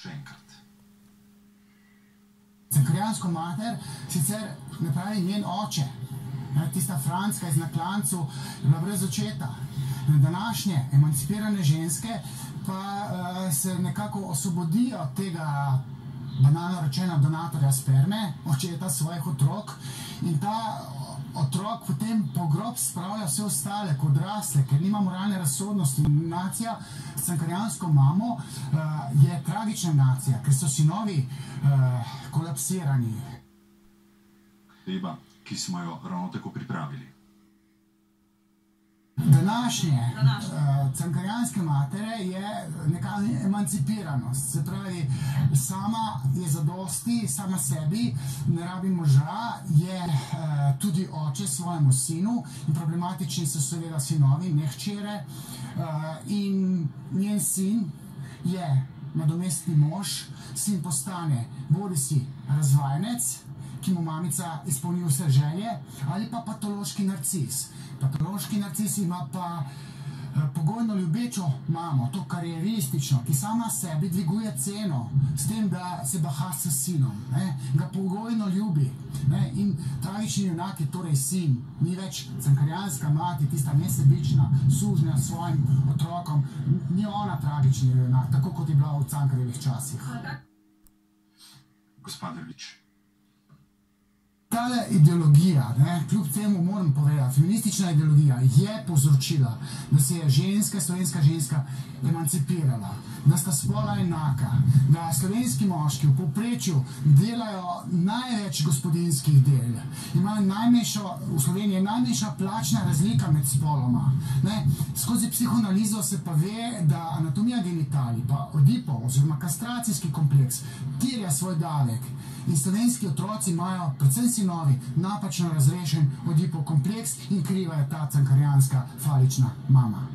še enkrat. Cankarijansko mater sicer ne pravi njen oče. Tista Franska iz Naklancu je bila brez očeta. Današnje emancipirane ženske pa se nekako osvobodijo tega, banalno rečeno, donatorja sperme, očeta svojih otrok, in ta otrok potem po grob spravlja vse ostale, kot odrasle, ker nima moralne razsodnosti. Nacija s cankarijansko mamo je tragična nacija, ker so sinovi kolapsirani. Riba, ki smo jo ravno tako pripravili. Današnje cankarijanske matere je nekakva emancipiranost. Se pravi, sama je zadosti, sama sebi, ne rabi moža, je tudi oče svojemu sinu in problematični so seveda sinovi, ne hčere. In njen sin je nadomestni mož, sin postane bodisi razvajenec, ki mu mamica izpolni vse želje, ali pa patološki narcis. Patološki narcis ima pa pogojno ljubečo mamo, to karieristično, ki sama sebi dviguje ceno s tem, da se baha s sinom, ga pogojno ljubi. In tragični junak je torej sin, ni več cankarijanska mati, tista nesebična, sužnja s svojim otrokom, ni ona tragični junak, tako kot je bila v Cankarjevih časih. Gospa Drvič. Tale ideologija, kljub temu moram povedati, feministična ideologija je povzročila, da se je slovenska ženska emancipirala, da sta spola enaka, da slovenski moški v povprečju delajo največ gospodinjskih del. V Sloveniji je najmanjša plačna razlika med spoloma. Skozi psihoanalizo se pa ve, da anatomija genitali, pa Oedipov oziroma kastracijski kompleks terja svoj davek. In slovenski otroci imajo, predvsem sinovi, napačno razrešen Oedipov kompleks in kriva je ta cankarijanska falična mama.